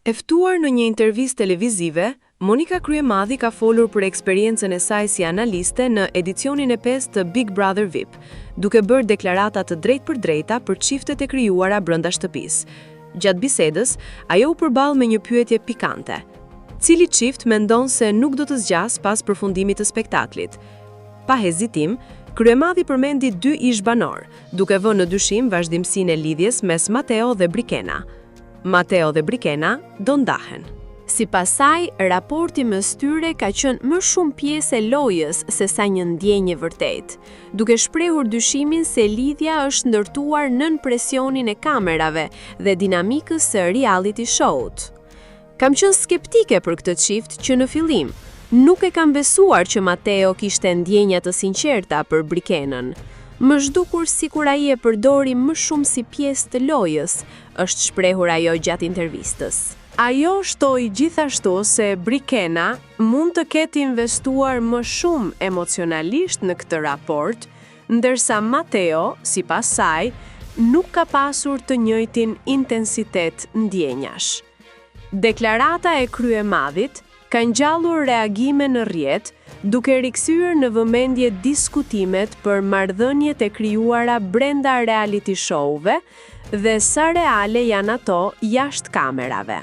E ftuar në një intervistë televizive, Monika Kryemadhi ka folur për eksperiencën e saj si analiste në edicionin e 5 të Big Brother VIP, duke bërë deklarata të drejtpërdrejta për çiftet e krijuara brenda shtëpisë. Gjatë bisedës, ajo u përball me një pyetje pikante. Cili çift mendon se nuk do të zgjas pas përfundimit të spektaklit? Pa hezitim, Kryemadhi përmendi 2 ish-banor, duke vënë në dyshim vazhdimsinë e lidhjes mes Mateo dhe Brikena. Mateo dhe Brikena do ndahen. Sipas saj, raporti mes tyre ka qenë më shumë pjesë e lojës se sa një ndjenjë vërtet, duke shprehur dyshimin se lidhja është ndërtuar nën presionin e kamerave dhe dinamikës së reality show-t. Kam qenë skeptike për këtë çift që në fillim nuk e kam besuar që Mateo kishte ndjenja të sinqerta për Brikenën. Më zhdukur sikur ai e përdori më shumë si pjesë të lojës, është shprehur ajo gjatë intervistës. Ajo shtoi gjithashtu se Brikena mund të ketë investuar më shumë emocionalisht në këtë raport, ndërsa Mateo, sipas saj, nuk ka pasur të njëjtin intensitet ndjenjash. Deklarata e Kryemadhit ka ngjallur reagime në rrjet, duke rikthyer në vëmendje diskutimet për marrëdhëniet e krijuara brenda reality show-ve dhe sa reale janë ato jashtë kamerave.